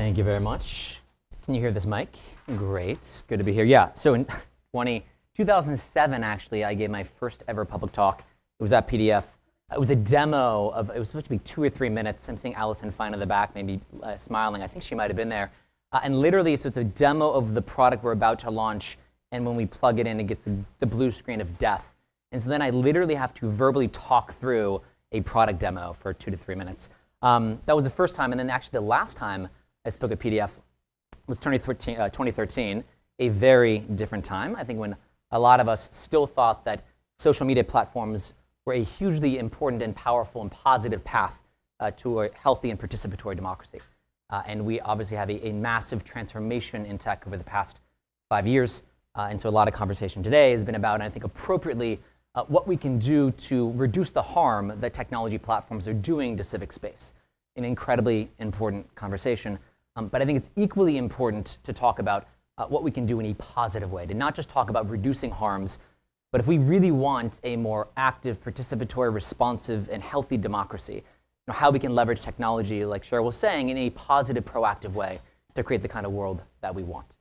Thank you very much. Can you hear this mic? Great. Good to be here. Yeah, so in 2007, actually, I gave my first ever public talk. It was at PDF. It was a demo of, it was supposed to be 2 or 3 minutes. I'm seeing Allison Fine in the back, maybe smiling. I think she might have been there. And literally, so it's a demo of the product we're about to launch. And when we plug it in, it gets the blue screen of death. And so then I literally have to verbally talk through a product demo for 2 to 3 minutes. That was the first time. And then actually the last time I spoke at PDF was 2013, a very different time. I think when a lot of us still thought that social media platforms were a hugely important and powerful and positive path to a healthy and participatory democracy. And we obviously have a massive transformation in tech over the past 5 years. And so a lot of conversation today has been about, and I think appropriately, what we can do to reduce the harm that technology platforms are doing to civic space. An incredibly important conversation. But I think it's equally important to talk about what we can do in a positive way, to not just talk about reducing harms, but if we really want a more active, participatory, responsive, and healthy democracy, how we can leverage technology, like Cheryl was saying, in a positive, proactive way to create the kind of world that we want.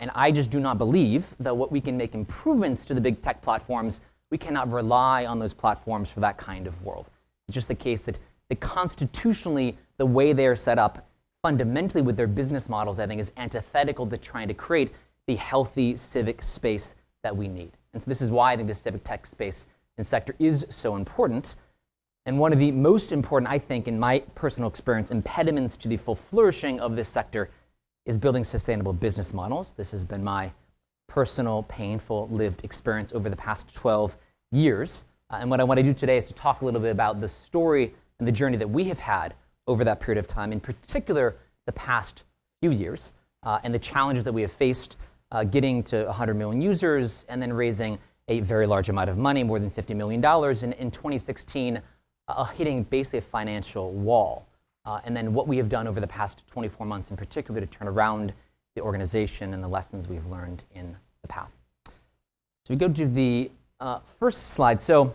And I just do not believe that what we can make improvements to the big tech platforms, we cannot rely on those platforms for that kind of world. It's just the case that constitutionally, the way they are set up, fundamentally with their business models, I think, is antithetical to trying to create the healthy civic space that we need. And so this is why I think the civic tech space and sector is so important. And one of the most important, I think, in my personal experience, impediments to the full flourishing of this sector is building sustainable business models. This has been my personal, painful, lived experience over the past 12 years. And what I want to do today is to talk a little bit about the story and the journey that we have had over that period of time, in particular the past few years, and the challenges that we have faced getting to 100 million users and then raising a very large amount of money, more than $50 million, and in 2016 hitting basically a financial wall. And then what we have done over the past 24 months in particular to turn around the organization and the lessons we've learned in the path. So we go to the first slide. So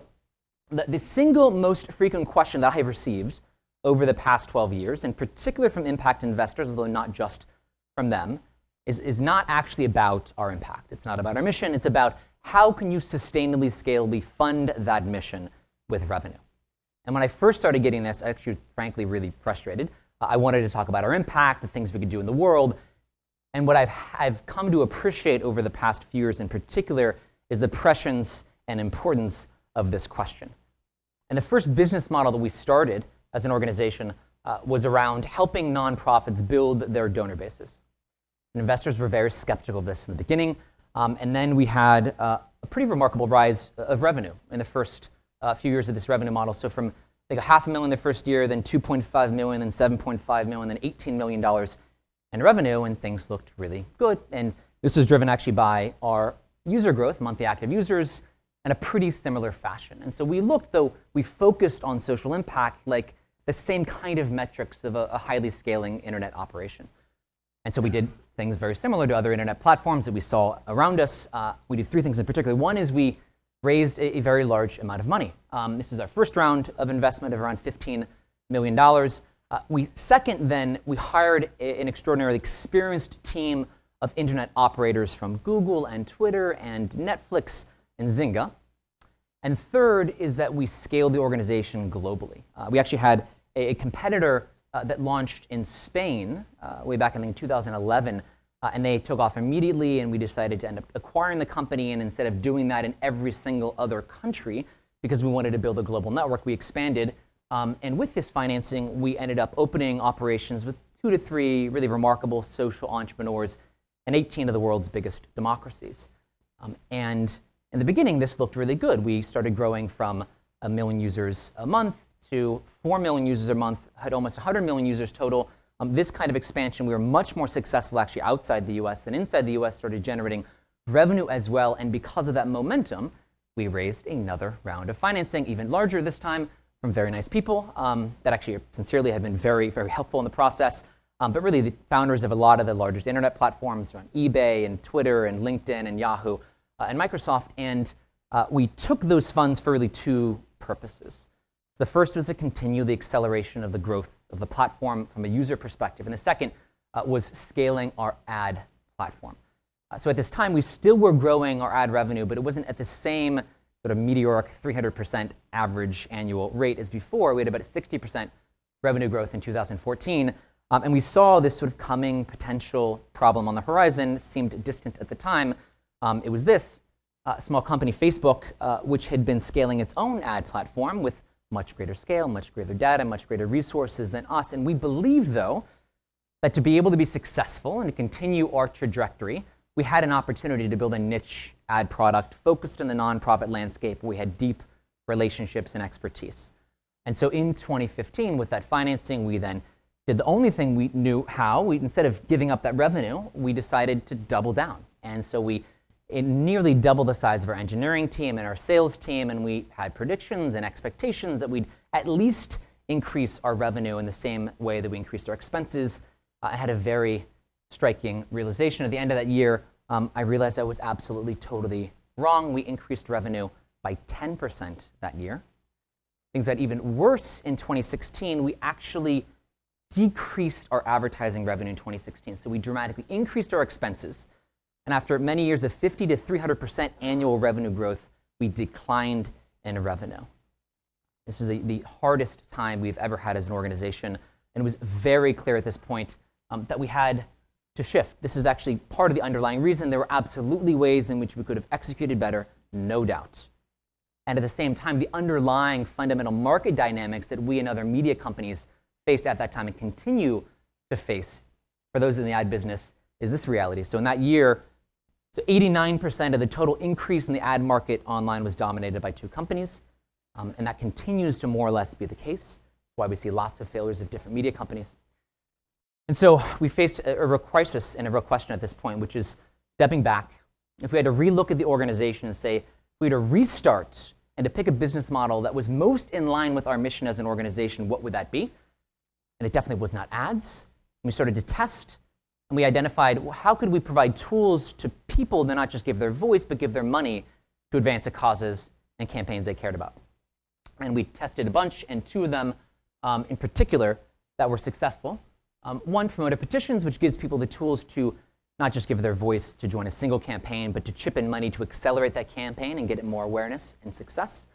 the single most frequent question that I have received over the past 12 years, in particular from impact investors, although not just from them, is not actually about our impact. It's not about our mission. It's about how can you sustainably, scalably fund that mission with revenue. And when I first started getting this, I actually, frankly, really frustrated. I wanted to talk about our impact, the things we could do in the world. And what I've come to appreciate over the past few years in particular is the prescience and importance of this question. And the first business model that we started as an organization was around helping nonprofits build their donor bases. And investors were very skeptical of this in the beginning. And then we had a pretty remarkable rise of revenue in the first few years of this revenue model. So from like $500,000 the first year, then $2.5 million, then $7.5 million, then $18 million in revenue, and things looked really good. And this was driven actually by our user growth, monthly active users, in a pretty similar fashion. And so we looked, though, we focused on social impact like the same kind of metrics of a highly scaling internet operation. And so we did things very similar to other internet platforms that we saw around us. We did 3 things in particular. One is we raised a very large amount of money. This is our first round of investment of around $15 million. Second, then, we hired an extraordinarily experienced team of internet operators from Google and Twitter and Netflix and Zynga. And third is that we scaled the organization globally. We actually had a competitor that launched in Spain way back in 2011, and they took off immediately, and we decided to end up acquiring the company. And instead of doing that in every single other country, because we wanted to build a global network, we expanded. And with this financing, we ended up opening operations with 2 to 3 really remarkable social entrepreneurs in 18 of the world's biggest democracies. And in the beginning, this looked really good. We started growing from 1 million users a month to 4 million users a month, had almost 100 million users total. This kind of expansion, we were much more successful actually outside the US than inside the US, started generating revenue as well. And because of that momentum, we raised another round of financing, even larger this time, from very nice people that actually sincerely have been very, very helpful in the process. But really the founders of a lot of the largest internet platforms around eBay and Twitter and LinkedIn and Yahoo and Microsoft. And we took those funds for really 2 purposes. The first was to continue the acceleration of the growth of the platform from a user perspective. And the second was scaling our ad platform. So at this time, we still were growing our ad revenue, but it wasn't at the same sort of meteoric 300% average annual rate as before. We had about a 60% revenue growth in 2014. And we saw this sort of coming potential problem on the horizon. It seemed distant at the time. It was this small company, Facebook, which had been scaling its own ad platform with much greater scale, much greater data, much greater resources than us. And we believed, though, that to be able to be successful and to continue our trajectory, we had an opportunity to build a niche ad product focused on the nonprofit landscape where we had deep relationships and expertise. And so in 2015, with that financing, we then did the only thing we knew how. Instead of giving up that revenue, we decided to double down. And so we nearly doubled the size of our engineering team and our sales team, and we had predictions and expectations that we'd at least increase our revenue in the same way that we increased our expenses. I had a very striking realization at the end of that year. I realized I was absolutely, totally wrong. We increased revenue by 10% that year. Things got even worse in 2016. We actually decreased our advertising revenue in 2016. So we dramatically increased our expenses. And after many years of 50 to 300% annual revenue growth, we declined in revenue. This was the hardest time we've ever had as an organization. And it was very clear at this point that we had to shift. This is actually part of the underlying reason. There were absolutely ways in which we could have executed better, no doubt. And at the same time, the underlying fundamental market dynamics that we and other media companies faced at that time and continue to face for those in the ad business is this reality. So in that year, 89% of the total increase in the ad market online was dominated by two companies. And that continues to more or less be the case. That's why we see lots of failures of different media companies. And so we faced a real crisis and a real question at this point, which is stepping back. If we had to relook at the organization and say, if we had to restart and to pick a business model that was most in line with our mission as an organization, what would that be? And it definitely was not ads. And we started to test, and we identified, well, how could we provide tools to people to not just give their voice, but give their money to advance the causes and campaigns they cared about. And we tested a bunch, and two of them in particular that were successful. One, promoted petitions, which gives people the tools to not just give their voice to join a single campaign, but to chip in money to accelerate that campaign and get it more awareness and success.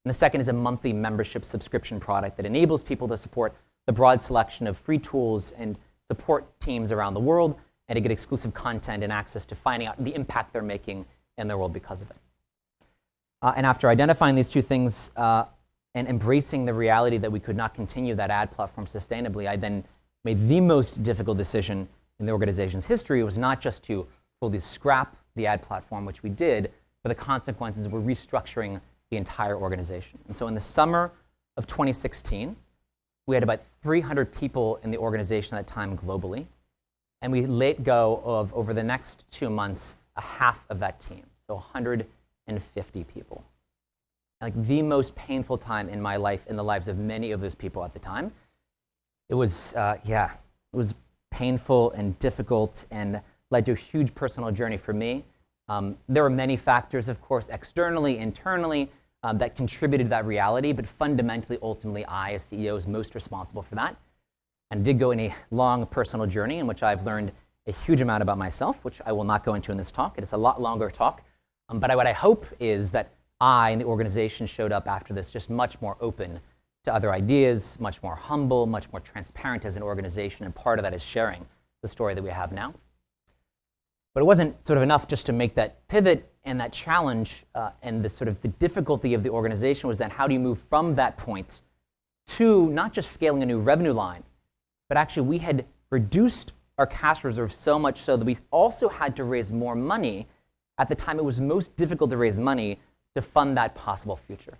And the second is a monthly membership subscription product that enables people to support the broad selection of free tools and support teams around the world and to get exclusive content and access to finding out the impact they're making in their world because of it. And after identifying these two things and embracing the reality that we could not continue that ad platform sustainably, I then made the most difficult decision in the organization's history. It was not just to fully scrap the ad platform, which we did, but the consequences were restructuring the entire organization. And so in the summer of 2016, we had about 300 people in the organization at that time globally, and we let go of, over the next 2 months, a half of that team, so 150 people. Like the most painful time in my life, in the lives of many of those people at the time. It was, it was painful and difficult and led to a huge personal journey for me. There were many factors, of course, externally, internally, that contributed to that reality, but fundamentally, ultimately, I, as CEO, was most responsible for that. And I did go in a long personal journey in which I've learned a huge amount about myself, which I will not go into in this talk. It's a lot longer talk. But what I hope is that I and the organization showed up after this just much more open to other ideas, much more humble, much more transparent as an organization, and part of that is sharing the story that we have now. But it wasn't sort of enough just to make that pivot and that challenge, and the sort of the difficulty of the organization was then how do you move from that point to not just scaling a new revenue line, but actually we had reduced our cash reserves so much so that we also had to raise more money. At the time, it was most difficult to raise money to fund that possible future.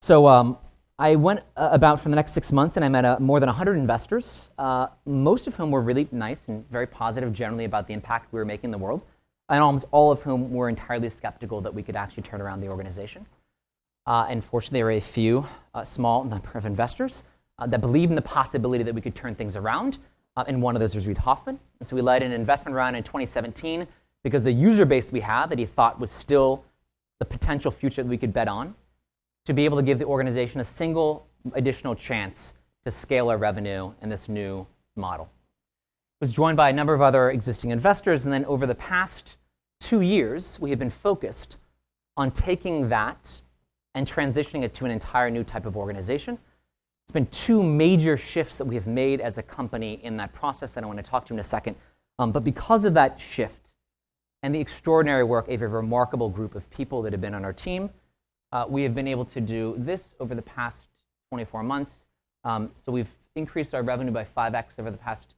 So I went about for the next 6 months, and I met more than 100 investors, most of whom were really nice and very positive generally about the impact we were making in the world, and almost all of whom were entirely skeptical that we could actually turn around the organization. And fortunately, there were a few small number of investors that believed in the possibility that we could turn things around, and one of those was Reid Hoffman. And so we led an investment round in 2017 because the user base we had that he thought was still the potential future that we could bet on, to be able to give the organization a single additional chance to scale our revenue in this new model. It was joined by a number of other existing investors, and then over the past 2 years, we have been focused on taking that and transitioning it to an entire new type of organization. It's been 2 major shifts that we have made as a company in that process that I want to talk to in a second. But because of that shift and the extraordinary work of a remarkable group of people that have been on our team, we have been able to do this over the past 24 months. So we've increased our revenue by 5x over the past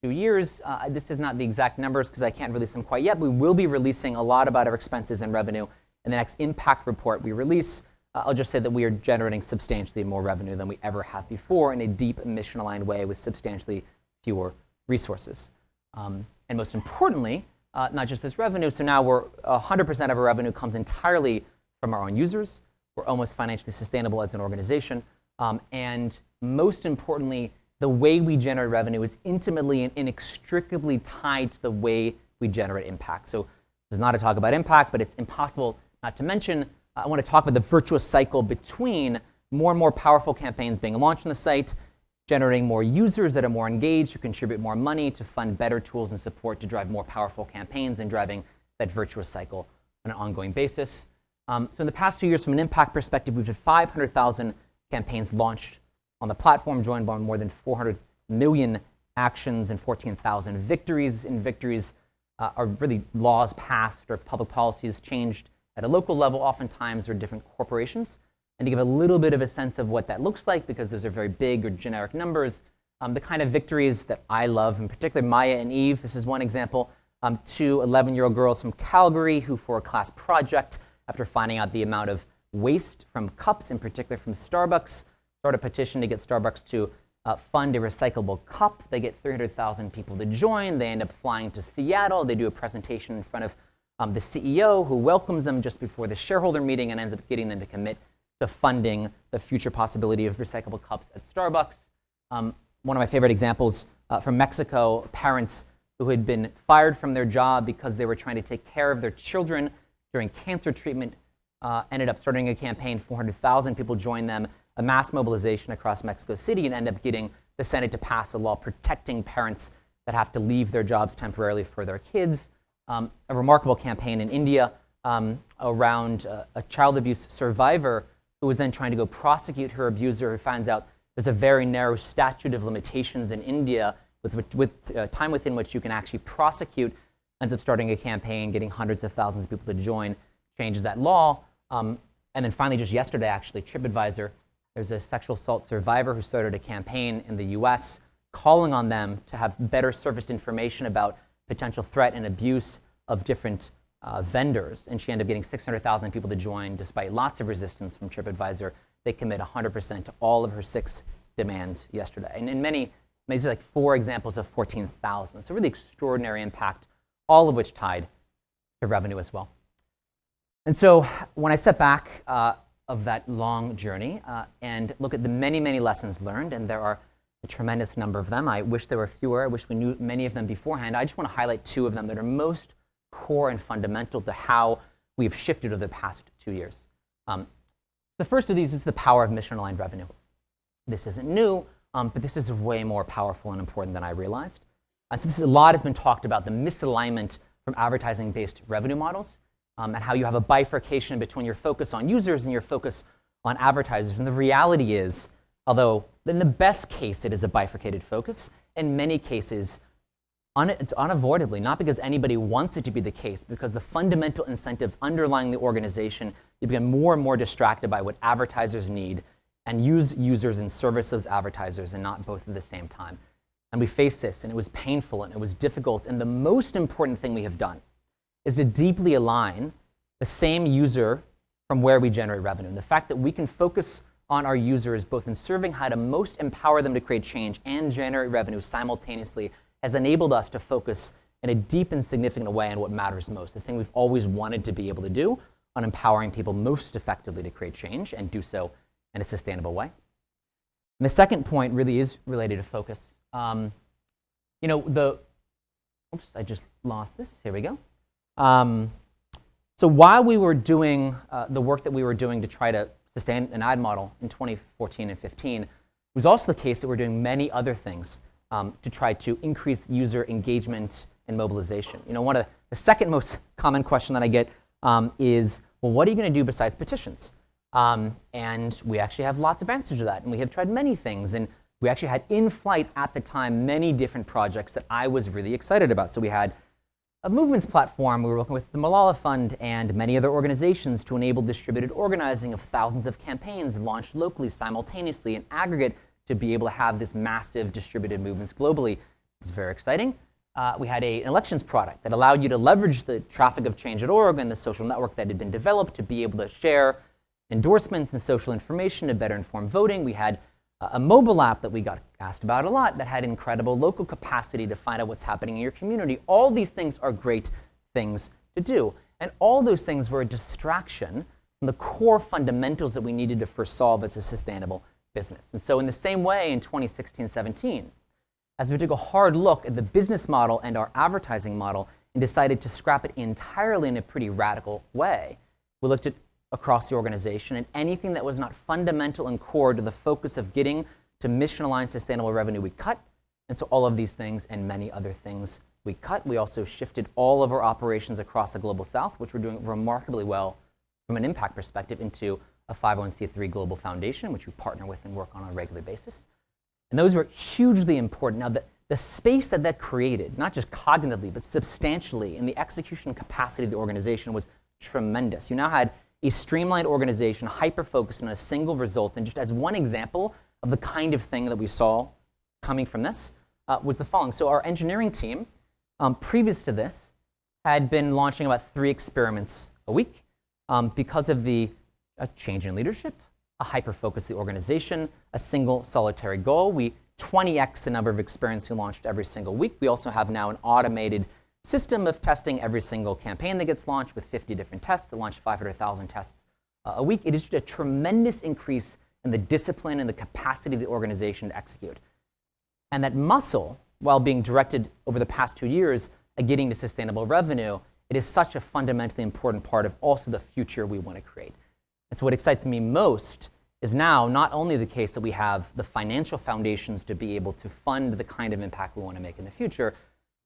2 years. This is not the exact numbers because I can't release them quite yet. We will be releasing a lot about our expenses and revenue in the next impact report we release. I'll just say that we are generating substantially more revenue than we ever have before in a deep mission-aligned way with substantially fewer resources. And most importantly, not just this revenue, so now 100% of our revenue comes entirely from our own users. We're almost financially sustainable as an organization. And most importantly, the way we generate revenue is intimately and inextricably tied to the way we generate impact. So this is not a talk about impact, but it's impossible not to mention. I want to talk about the virtuous cycle between more and more powerful campaigns being launched on the site, generating more users that are more engaged, who contribute more money to fund better tools and support to drive more powerful campaigns, and driving that virtuous cycle on an ongoing basis. So in the past 2 years, from an impact perspective, we've had 500,000 campaigns launched on the platform, joined by more than 400 million actions and 14,000 victories. And victories are really laws passed or public policies changed at a local level, oftentimes, or different corporations. And to give a little bit of a sense of what that looks like, because those are very big or generic numbers, the kind of victories that I love, in particular Maya and Eve, this is one example, 2 11-year-old girls from Calgary who, for a class project, after finding out the amount of waste from cups, in particular from Starbucks, start a petition to get Starbucks to fund a recyclable cup. They get 300,000 people to join. They end up flying to Seattle. They do a presentation in front of the CEO, who welcomes them just before the shareholder meeting and ends up getting them to commit to funding the future possibility of recyclable cups at Starbucks. One of my favorite examples from Mexico, parents who had been fired from their job because they were trying to take care of their children during cancer treatment ended up starting a campaign. 400,000 people joined them, a mass mobilization across Mexico City, and ended up getting the Senate to pass a law protecting parents that have to leave their jobs temporarily for their kids. A remarkable campaign in India around a child abuse survivor who was then trying to go prosecute her abuser, who finds out there's a very narrow statute of limitations in India with time within which you can actually prosecute, ends up starting a campaign, getting hundreds of thousands of people to join, changes that law. And then finally, just yesterday, actually, TripAdvisor, there's a sexual assault survivor who started a campaign in the US calling on them to have better surfaced information about potential threat and abuse of different vendors. And she ended up getting 600,000 people to join despite lots of resistance from TripAdvisor. They commit 100% to all of her 6 demands yesterday. And in many, these are like 4 examples of 14,000. So really extraordinary impact, all of which tied to revenue as well. And so when I step back of that long journey and look at the many, many lessons learned, and there are a tremendous number of them. I wish there were fewer. I wish we knew many of them beforehand. I just want to highlight 2 of them that are most core and fundamental to how we've shifted over the past 2 years. The first of these is the power of mission-aligned revenue. This isn't new, but this is way more powerful and important than I realized. So a lot has been talked about the misalignment from advertising-based revenue models and how you have a bifurcation between your focus on users and your focus on advertisers. And the reality is, although in the best case it is a bifurcated focus, in many cases it's unavoidably, not because anybody wants it to be the case, because the fundamental incentives underlying the organization, you become more and more distracted by what advertisers need and use users in service of those advertisers and not both at the same time. And we faced this, and it was painful, and it was difficult. And the most important thing we have done is to deeply align the same user from where we generate revenue. And the fact that we can focus on our users, both in serving how to most empower them to create change and generate revenue simultaneously, has enabled us to focus in a deep and significant way on what matters most, the thing we've always wanted to be able to do, on empowering people most effectively to create change and do so in a sustainable way. And the second point really is related to focus. Oops, I just lost this. Here we go. So while we were doing the work that we were doing to try to sustain an ad model in 2014 and 15, it was also the case that we're doing many other things to try to increase user engagement and mobilization. One of the second most common question that I get is, well, what are you going to do besides petitions? And we actually have lots of answers to that. And we have tried many things. And we actually had in flight at the time many different projects that I was really excited about. So we had a movements platform. We were working with the Malala Fund and many other organizations to enable distributed organizing of thousands of campaigns launched locally, simultaneously, in aggregate, to be able to have this massive distributed movements globally. It was very exciting. We had an elections product that allowed you to leverage the traffic of Change.org and the social network that had been developed to be able to share endorsements and social information to better inform voting. We had a mobile app that we got asked about a lot that had incredible local capacity to find out what's happening in your community. All these things are great things to do. And all those things were a distraction from the core fundamentals that we needed to first solve as a sustainable business. And so in the same way, in 2016-17, as we took a hard look at the business model and our advertising model and decided to scrap it entirely in a pretty radical way, we looked at across the organization, and anything that was not fundamental and core to the focus of getting to mission-aligned sustainable revenue, we cut. And so all of these things and many other things we cut. We also shifted all of our operations across the Global South, which we're doing remarkably well from an impact perspective, into a 501c3 global foundation, which we partner with and work on a regular basis. And those were hugely important. Now, the space that created, not just cognitively, but substantially in the execution capacity of the organization was tremendous. You now had a streamlined organization, hyper-focused on a single result. And just as one example of the kind of thing that we saw coming from this was the following. So our engineering team, previous to this, had been launching about 3 experiments a week. Because of the change in leadership, a hyper-focus of the organization, a single solitary goal, we 20x the number of experiments we launched every single week. We also have now an automated system of testing every single campaign that gets launched with 50 different tests that launch 500,000 tests a week. It is just a tremendous increase in the discipline and the capacity of the organization to execute. And that muscle, while being directed over the past 2 years at getting to sustainable revenue, it is such a fundamentally important part of also the future we want to create. And so what excites me most is now not only the case that we have the financial foundations to be able to fund the kind of impact we want to make in the future,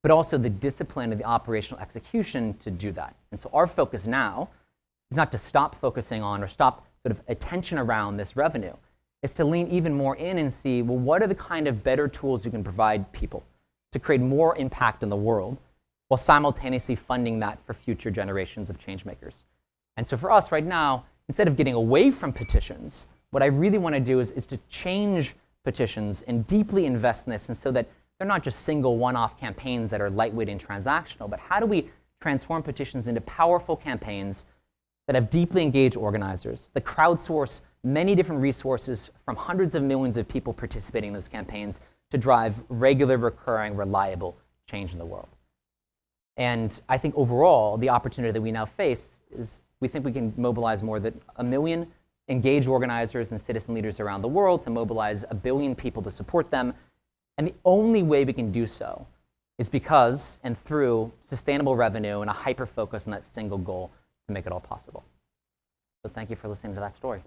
but also the discipline and the operational execution to do that. And so our focus now is not to stop focusing on or stop sort of attention around this revenue. It's to lean even more in and see, well, what are the kind of better tools you can provide people to create more impact in the world while simultaneously funding that for future generations of change makers. And so for us right now, instead of getting away from petitions, what I really want to do is to change petitions and deeply invest in this, and so that they're not just single one-off campaigns that are lightweight and transactional, but how do we transform petitions into powerful campaigns that have deeply engaged organizers, that crowdsource many different resources from hundreds of millions of people participating in those campaigns to drive regular, recurring, reliable change in the world. And I think overall, the opportunity that we now face is we think we can mobilize more than 1 million engaged organizers and citizen leaders around the world to mobilize 1 billion people to support them. And the only way we can do so is because and through sustainable revenue and a hyper-focus on that single goal to make it all possible. So thank you for listening to that story.